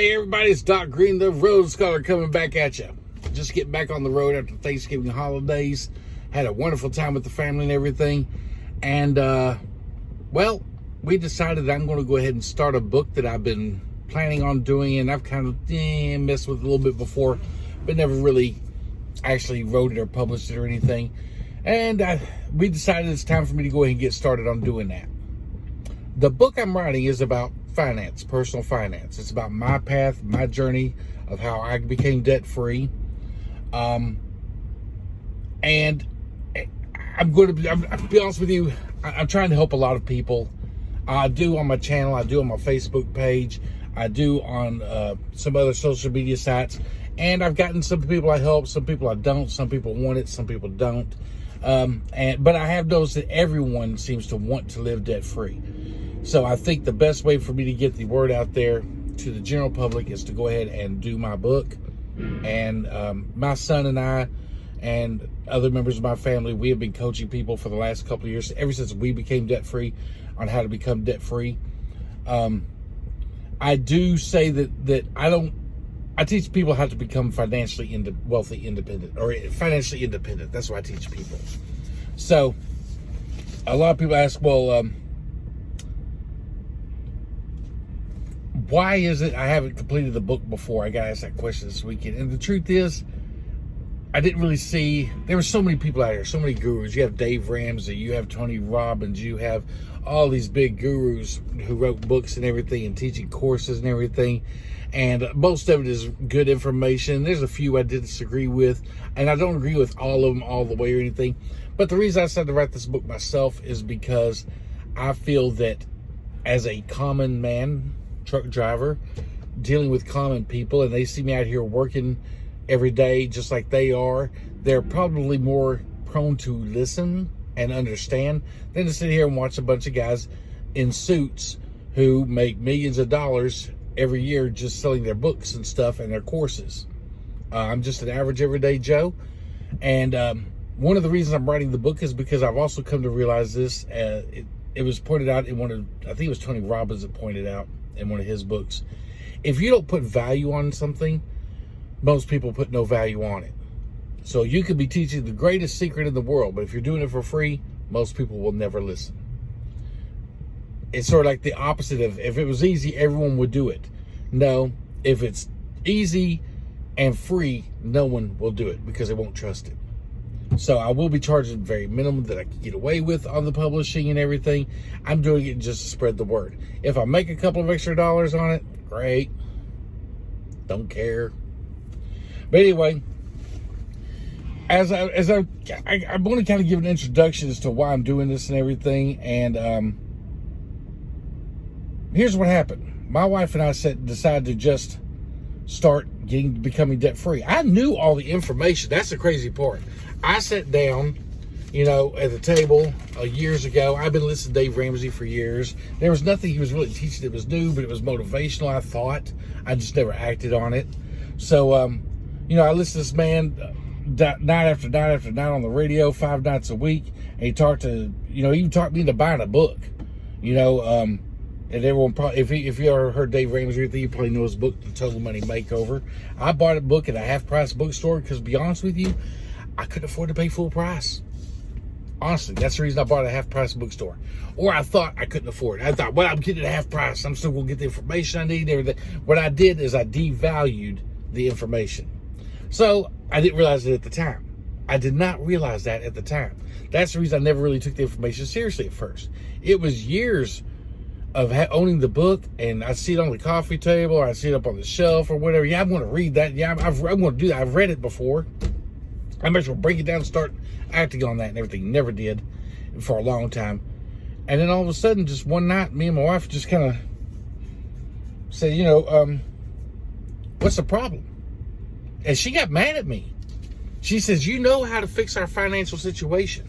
Hey everybody, it's Doc Green, the Road Scholar, coming back at you. Just getting back on the road after Thanksgiving holidays. Had a wonderful time with the family and everything. And, well, we decided that I'm going to go ahead and start a book that I've been planning on doing. And I've kind of messed with it a little bit before, but never really actually wrote it or published it or anything. And we decided it's time for me to go ahead and get started on doing that. The book I'm writing is about finance, personal finance. It's about my path, my journey of how I became debt-free. And I'm going to be honest with you, I'm trying to help a lot of people. I do on my channel, I do on my Facebook page, I do on some other social media sites. And I've gotten some people I help, some people I don't, some people want it, some people don't. But I have noticed that everyone seems to want to live debt-free. So I think the best way for me to get the word out there to the general public is to go ahead and do my book. And my son and I and other members of my family, we have been coaching people for the last couple of years, ever since we became debt-free, on how to become debt-free. I do say that I teach people how to become financially wealthy, independent, or financially independent. That's what I teach people. So a lot of people ask, well, why is it I haven't completed the book before? I got asked that question this weekend. And the truth is, I didn't really see, there were so many people out here, so many gurus. You have Dave Ramsey, you have Tony Robbins, you have all these big gurus who wrote books and everything and teaching courses and everything. And most of it is good information. There's a few I disagree with, and I don't agree with all of them all the way or anything. But the reason I decided to write this book myself is because I feel that as a common man, truck driver, dealing with common people, and they see me out here working every day just like they are, they're probably more prone to listen and understand than to sit here and watch a bunch of guys in suits who make millions of dollars every year just selling their books and stuff and their courses. I'm just an average everyday Joe. And one of the reasons I'm writing the book is because I've also come to realize this. It was pointed out in I think it was Tony Robbins that pointed out in one of his books. If you don't put value on something, most people put no value on it. So you could be teaching the greatest secret in the world, but if you're doing it for free, most people will never listen. It's sort of like the opposite of, if it was easy, everyone would do it. No, if it's easy and free, no one will do it because they won't trust it. So I will be charging very minimum that I can get away with on the publishing and everything. I'm doing it just to spread the word. If I make a couple of extra dollars on it, great. Don't care. But anyway, I want to kind of give an introduction as to why I'm doing this and everything. And here's what happened. My wife and I decided to just start becoming debt-free. I knew all the information. That's the crazy part. I sat down, at the table years ago. I've been listening to Dave Ramsey for years. There was nothing he was really teaching that was new, but it was motivational, I thought. I just never acted on it. So, I listened to this man night after night after night on the radio, 5 nights a week. And he talked to, he even talked me into buying a book, and everyone probably, if you ever heard Dave Ramsey, you probably know his book, The Total Money Makeover. I bought a book at a half-price bookstore because, to be honest with you, I couldn't afford to pay full price. Honestly, that's the reason I bought a half-price bookstore. Or I thought I couldn't afford it. I thought, well, I'm getting it at half price. I'm still going to get the information I need and everything. What I did is I devalued the information. So I didn't realize it at the time. I did not realize that at the time. That's the reason I never really took the information seriously at first. It was years of owning the book, and I see it on the coffee table, or I see it up on the shelf or whatever. Yeah, I'm going to read that. Yeah, I'm going to do that. I've read it before. I might as well break it down and start acting on that and everything. Never did for a long time. And then all of a sudden, just one night, me and my wife just kind of said, what's the problem? And she got mad at me. She says, you know how to fix our financial situation.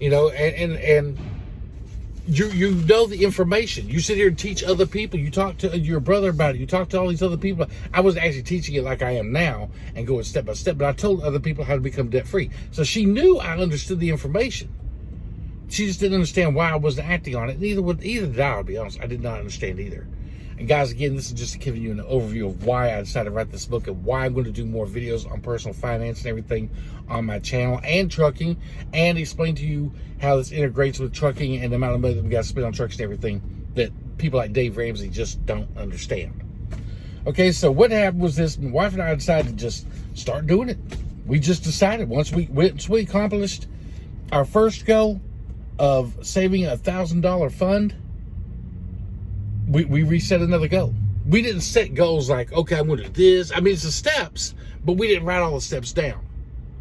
And you know the information. You sit here and teach other people. You talk to your brother about it. You talk to all these other people. I wasn't actually teaching it like I am now and going step by step, but I told other people how to become debt-free. So she knew I understood the information. She just didn't understand why I wasn't acting on it. Neither did I, to be honest. I did not understand either. And guys, again, this is just giving you an overview of why I decided to write this book and why I'm going to do more videos on personal finance and everything on my channel and trucking, and explain to you how this integrates with trucking and the amount of money that we got to spend on trucks and everything that people like Dave Ramsey just don't understand. Okay, so what happened was this: my wife and I decided to just start doing it. We just decided once we accomplished our first goal of saving a $1,000 fund, we reset another goal. We didn't set goals like, okay, I'm going to do this. I mean, it's the steps, but we didn't write all the steps down.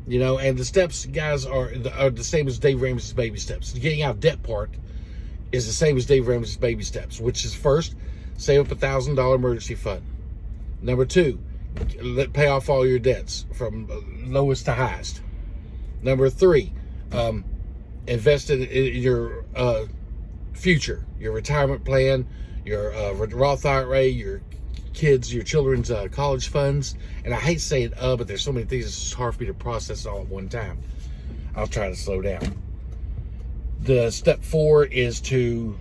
You know, and the steps, guys, are the same as Dave Ramsey's baby steps. The getting out of debt part is the same as Dave Ramsey's baby steps, which is first, save up $1,000 emergency fund. Number two, pay off all your debts from lowest to highest. Number three, invest in your future, your retirement plan, your Roth IRA, your kids, your children's college funds. And I hate saying but there's so many things, it's just hard for me to process all at one time. I'll try to slow down. The step 4 is to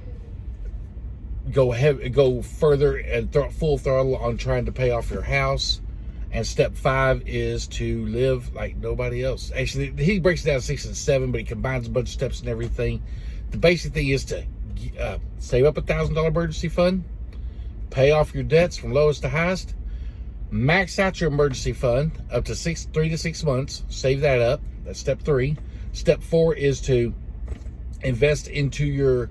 go further and full throttle on trying to pay off your house. And step 5 is to live like nobody else. Actually, he breaks it down to 6 and 7, but he combines a bunch of steps and everything. The basic thing is to save up $1,000 emergency fund, pay off your debts from lowest to highest, max out your emergency fund up to 3 to 6 months, save that up. That's step 3. Step 4 is to invest into your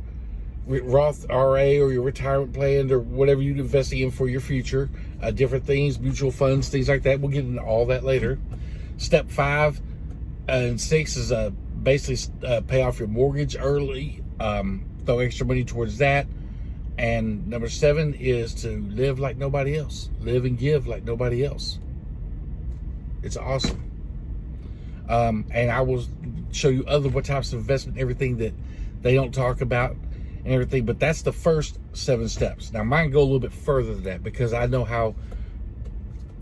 Roth IRA or your retirement plan or whatever you're investing in for your future, different things, mutual funds, things like that. We'll get into all that later. Step 5 and 6 is basically pay off your mortgage early, throw extra money towards that. And number 7 is to live like nobody else, live and give like nobody else. It's awesome. And I will show you what types of investment, everything that they don't talk about and everything, but that's the first 7 steps. Now mine go a little bit further than that because I know how.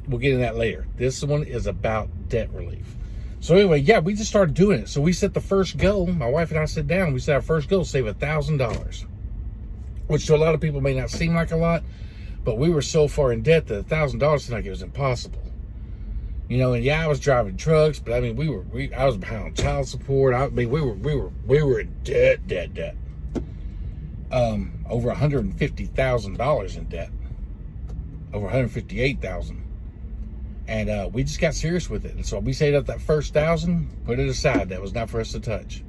We'll get into that later. This one is about debt relief. So anyway, yeah, we just started doing it. So we set the first goal. My wife and I sat down. We set our first goal: save $1,000, which to a lot of people may not seem like a lot, but we were so far in debt that $1,000 seemed like it was impossible. You know, and yeah, I was driving trucks, but I mean, I was behind on child support. I mean, we were in debt. Over $150,000 in debt, over $158,000, and we just got serious with it. And so we saved up that first $1,000, put it aside. That was not for us to touch.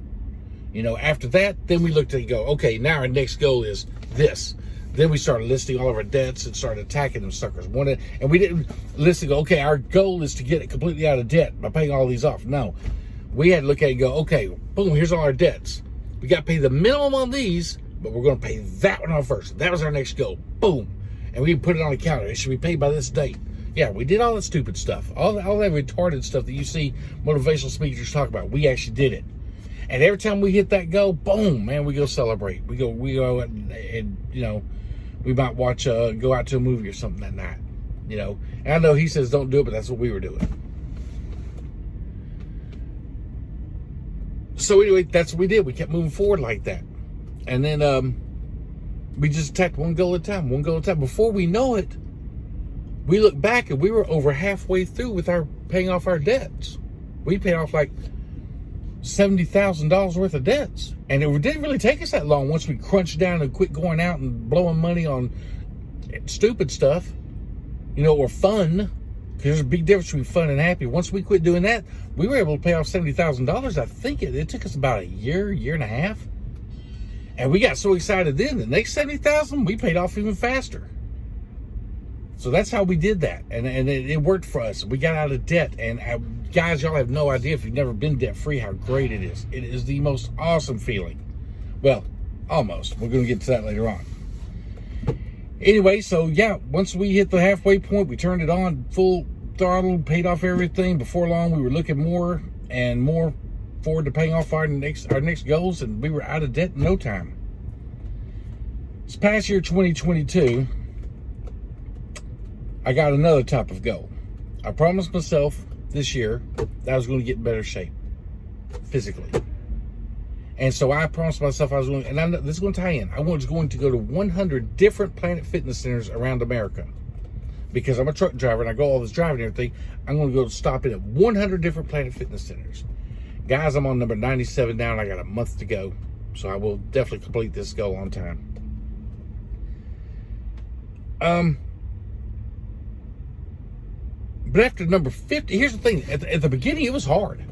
You know, after that, then we looked at it and go, okay, now our next goal is this. Then we started listing all of our debts and started attacking them suckers. And we didn't list and go, okay, our goal is to get it completely out of debt by paying all these off. No, we had to look at it and go, okay, boom, here's all our debts. We got to pay the minimum on these, but we're going to pay that one off first. That was our next goal. Boom. And we put it on the counter. It should be paid by this date. Yeah, we did all that stupid stuff. All that retarded stuff that you see motivational speakers talk about. We actually did it. And every time we hit that goal, boom, man, we go celebrate. We go and you know, we might watch, go out to a movie or something that night, you know. And I know he says don't do it, but that's what we were doing. So anyway, that's what we did. We kept moving forward like that. And then we just attacked one goal at a time, Before we know it, we look back and we were over halfway through with paying off our debts. We paid off like $70,000 worth of debts. And it didn't really take us that long once we crunched down and quit going out and blowing money on stupid stuff, you know, or fun. Because there's a big difference between fun and happy. Once we quit doing that, we were able to pay off $70,000. I think it took us about a year and a half. And we got so excited then, the next $70,000 we paid off even faster. So that's how we did that. And it worked for us. We got out of debt. And guys, y'all have no idea if you've never been debt free how great it is. It is the most awesome feeling. Well, almost. We're going to get to that later on. Anyway, so yeah, once we hit the halfway point, we turned it on full throttle, paid off everything. Before long, we were looking more and more forward to paying off our next goals, and we were out of debt in no time. This past year, 2022, I got another type of goal. I promised myself this year that I was going to get in better shape physically. And so I promised myself I was going, and this is going to tie in. I was going to go to 100 different Planet Fitness centers around America. Because I'm a truck driver and I go all this driving and everything, I'm going to go stop in at 100 different Planet Fitness centers. Guys, I'm on number 97 now and I got a month to go. So I will definitely complete this goal on time. But after number 50, here's the thing. At the beginning, it was hard.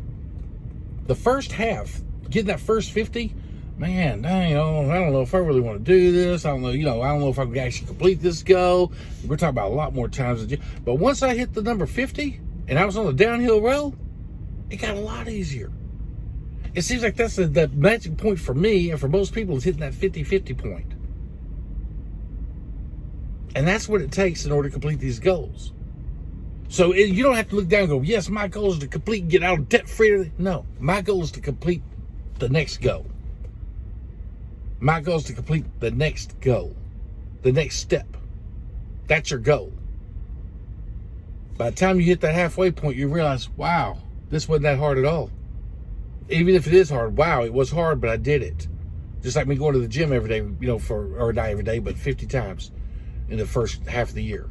The first half, getting that first 50, man, I don't know if I really want to do this. I don't know if I can actually complete this goal. We're talking about a lot more times than you. But once I hit the number 50 and I was on the downhill road, it got a lot easier. It seems like that's the magic point for me and for most people is hitting that 50-50 point. And that's what it takes in order to complete these goals. So you don't have to look down and go, yes, my goal is to complete and get out of debt free. No, my goal is to complete the next goal. My goal is to complete the next goal, the next step. That's your goal. By the time you hit that halfway point, you realize, wow, this wasn't that hard at all. Even if it is hard, wow, it was hard, but I did it. Just like me going to the gym every day, or not every day, but 50 times in the first half of the year.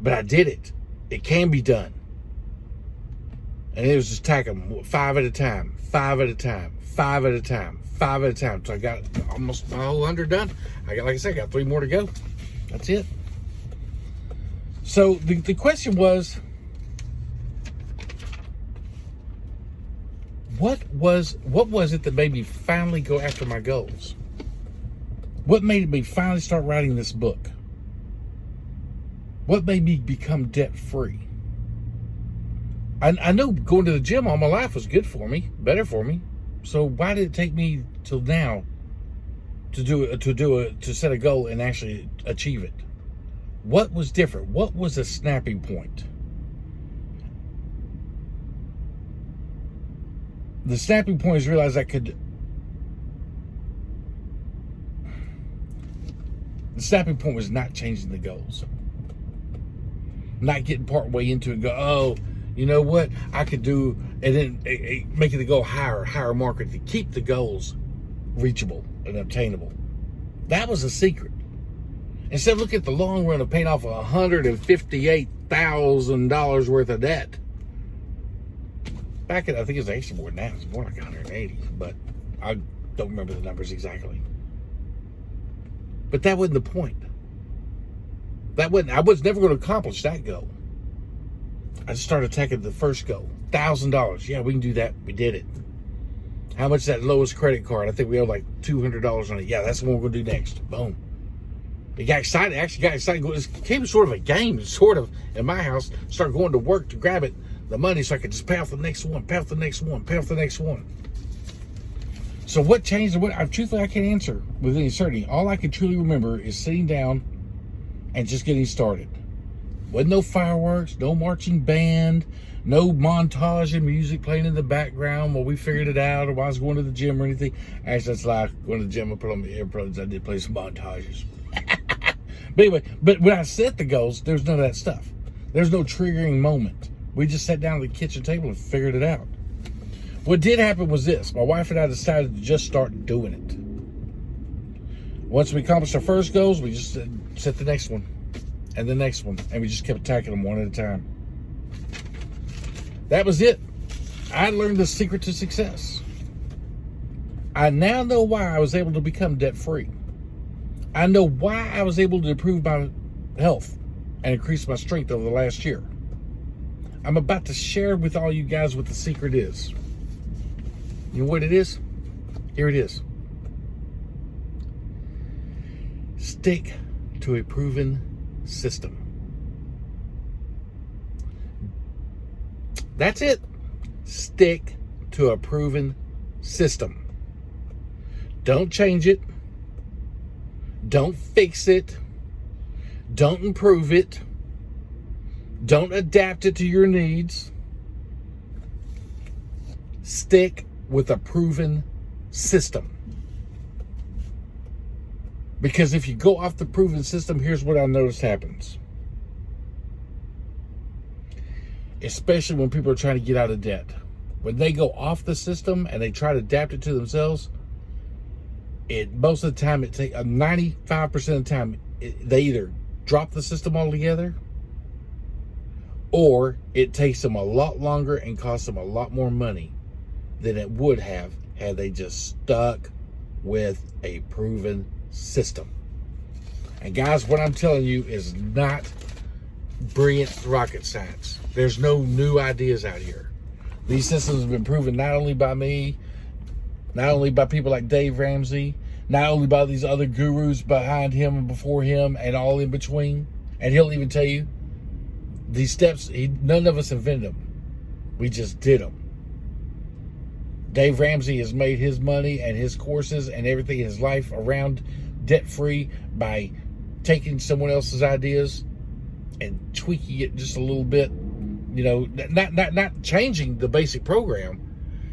But I did it. It can be done. And it was just tacking them 5 at a time, 5 at a time, 5 at a time, 5 at a time. So I got almost my whole 100 done. Like I said, I got 3 more to go. That's it. So the question was, what was it that made me finally go after my goals? What made me finally start writing this book? What made me become debt free? I know going to the gym all my life was good for me, better for me. So why did it take me till now to set a goal and actually achieve it? What was different? What was a snapping point? The snapping point is realize the snapping point was not changing the goals. Not getting part way into it and go, oh, you know what? I could do, and then making the goal higher marker to keep the goals reachable and obtainable. That was the secret. Instead of looking at the long run of paying off $158,000 worth of debt. Back at, I think it was actually more than that. It was more like 180, but I don't remember the numbers exactly. But that wasn't the point. I was never going to accomplish that goal. I just started attacking the first goal. $1,000. Yeah, we can do that. We did it. How much is that lowest credit card? I think we owe like $200 on it. Yeah, that's the one we're going to do next. Boom. It got excited. Actually got excited. It became sort of a game, sort of, in my house. Started going to work to grab it, the money, so I could just pay off the next one, pay off the next one, pay off the next one. So what changed? Truthfully, I can't answer with any certainty. All I can truly remember is sitting down and just getting started. Wasn't no fireworks, no marching band, no montage of music playing in the background while we figured it out or while I was going to the gym or anything. Actually, that's like going to the gym, I put on my earplugs, I did play some montages. But anyway, when I set the goals, there's none of that stuff. There's no triggering moment. We just sat down at the kitchen table and figured it out. What did happen was this. My wife and I decided to just start doing it. Once we accomplished our first goals, we just set the next one and the next one, and we just kept attacking them one at a time. That was it. I learned the secret to success. I now know why I was able to become debt-free. I know why I was able to improve my health and increase my strength over the last year. I'm about to share with all you guys what the secret is. You know what it is? Here it is. Stick to a proven system. That's it. Stick to a proven system. Don't change it. Don't fix it. Don't improve it. Don't adapt it to your needs. Stick with a proven system. Because if you go off the proven system, here's what I noticed happens. Especially when people are trying to get out of debt. when they go off the system and they try to adapt it to themselves, most of the time, 95% of the time, they either drop the system altogether, or it takes them a lot longer and costs them a lot more money than it would have had they just stuck with a proven system. And guys, what I'm telling you is not brilliant rocket science. There's no new ideas out here. These systems have been proven not only by me, not only by people like Dave Ramsey, not only by these other gurus behind him and before him and all in between. And he'll even tell you these steps, none of us invented them. We just did them. Dave Ramsey has made his money and his courses and everything in his life around debt-free by taking someone else's ideas and tweaking it just a little bit. You know, not changing the basic program.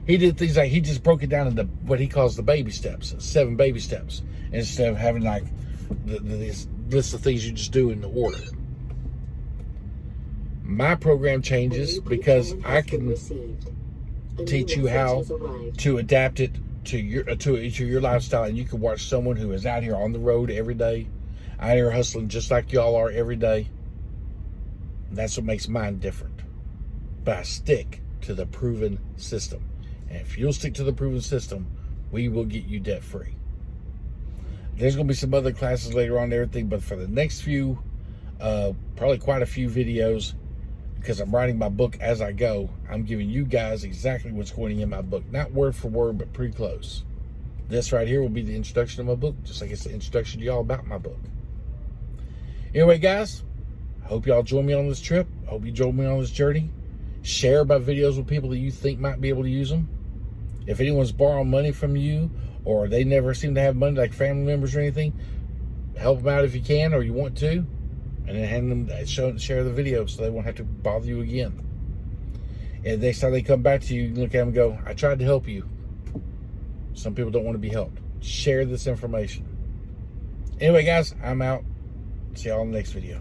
He did things like he just broke it down into what he calls the baby steps, 7 baby steps, instead of having like this list of things you just do in the order. My program changes because I can teach you how to adapt it to your lifestyle, and you can watch someone who is out here on the road every day, out here hustling just like y'all are every day. That's what makes mine different. But I stick to the proven system. And if you'll stick to the proven system, we will get you debt free. There's going to be some other classes later on and everything, but for the next few, probably quite a few videos, because I'm writing my book as I go, I'm giving you guys exactly what's going in my book. Not word for word, but pretty close. This right here will be the introduction of my book, just like it's the introduction to y'all about my book. Anyway, guys, I hope y'all join me on this trip. I hope you join me on this journey. Share my videos with people that you think might be able to use them. If anyone's borrowing money from you, or they never seem to have money, like family members or anything, help them out if you can or you want to, and then hand them, share the video so they won't have to bother you again. And next time they come back to you, you look at them and go, I tried to help you. Some people don't want to be helped. Share this information. Anyway, guys, I'm out. See y'all in the next video.